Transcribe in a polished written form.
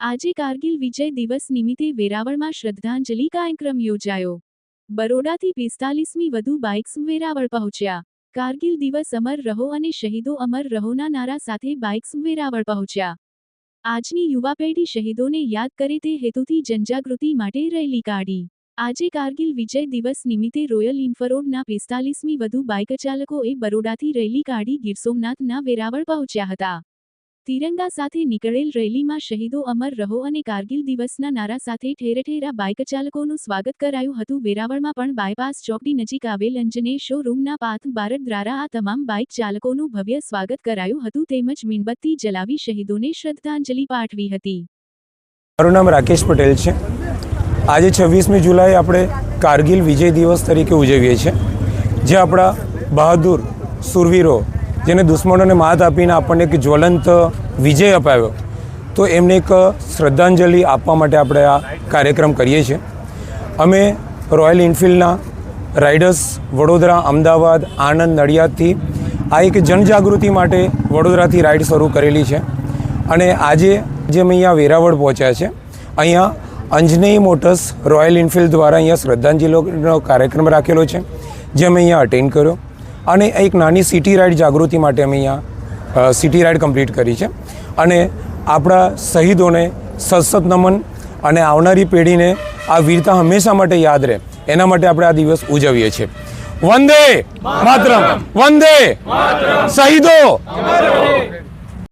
આજે કારગિલ વિજય દિવસ નિમિત્તે વેરાવળમાં શ્રદ્ધાંજલિ કાર્યક્રમ યોજાયો। બરોડાથી 45મી વધુ બાઇક્સ વેરાવળ પહોંચ્યા। કારગિલ દિવસ અમર રહો અને શહીદો અમર રહોના નારા સાથે બાઇક્સ વેરાવળ પહોંચ્યા। આજની યુવા પેઢી શહીદોને યાદ કરે તે હેતુથી જનજાગૃતિ માટે રેલી કાઢી। આજે કારગિલ વિજય દિવસ નિમિત્તે રોયલ ઇન્ફરોડના 45મી વધુ બાઇક ચાલકોએ બરોડાથી રેલી કાઢી ગીર સોમનાથના વેરાવળ પહોંચ્યા હતા। તિરંગા સાથે નીકળેલ રેલીમાં શહીદો અમર રહો અને કારગિલ દિવસના નારા સાથે ઠેર ઠેર બાઇક ચાલકોનું સ્વાગત કરાયું હતું। વેરાવળમાં પણ બાયપાસ ચોકડી નજીક આવેલ અંજનેય શોરૂમના પાથ બારડ દ્વારા આ તમામ બાઇક ચાલકોનું ભવ્ય સ્વાગત કરાયું હતું તેમજ મીણબત્તી જલાવી શહીદોને શ્રદ્ધાંજલિ પાઠવી હતી। મારું નામ રાકેશ પટેલ છે। આજે 26મી જુલાઈ આપણે કારગિલ વિજય દિવસ તરીકે ઉજવીએ છીએ, જે આપણા બહાદુર સુરવીરો જેને દુશ્મનોને માત આપીને આપણને એક જ્વલંત વિજય અપાવ્યો, તો એમને એક શ્રદ્ધાંજલિ આપવા માટે આપણે આ કાર્યક્રમ કરીએ છીએ। અમે રોયલ એન્ફિલ્ડના રાઇડર્સ વડોદરા, અમદાવાદ, આણંદ, નડિયાદથી આ એક જનજાગૃતિ માટે વડોદરાથી રાઇડ શરૂ કરેલી છે અને આજે જે અમે અહીંયા વેરાવળ પહોંચ્યા છે, અહીંયા અંજનેય મોટર્સ રોયલ એન્ફિલ્ડ દ્વારા અહીંયા શ્રદ્ધાંજલિનો કાર્યક્રમ રાખેલો છે, જે અમે અહીંયા અટેન્ડ કર્યો અને એક નાની સિટી રાઇડ જાગૃતિ માટે અમે અહીંયા સિટી રાઇડ કમ્પ્લીટ કરી છે અને આપણા શહીદોને સતસત નમન અને આવનારી પેઢીને આ વીરતા હંમેશા માટે યાદ રહે એના માટે આપણે આ દિવસ ઉજવીએ છીએ। વંદે માતરમ, વંદે શહીદો।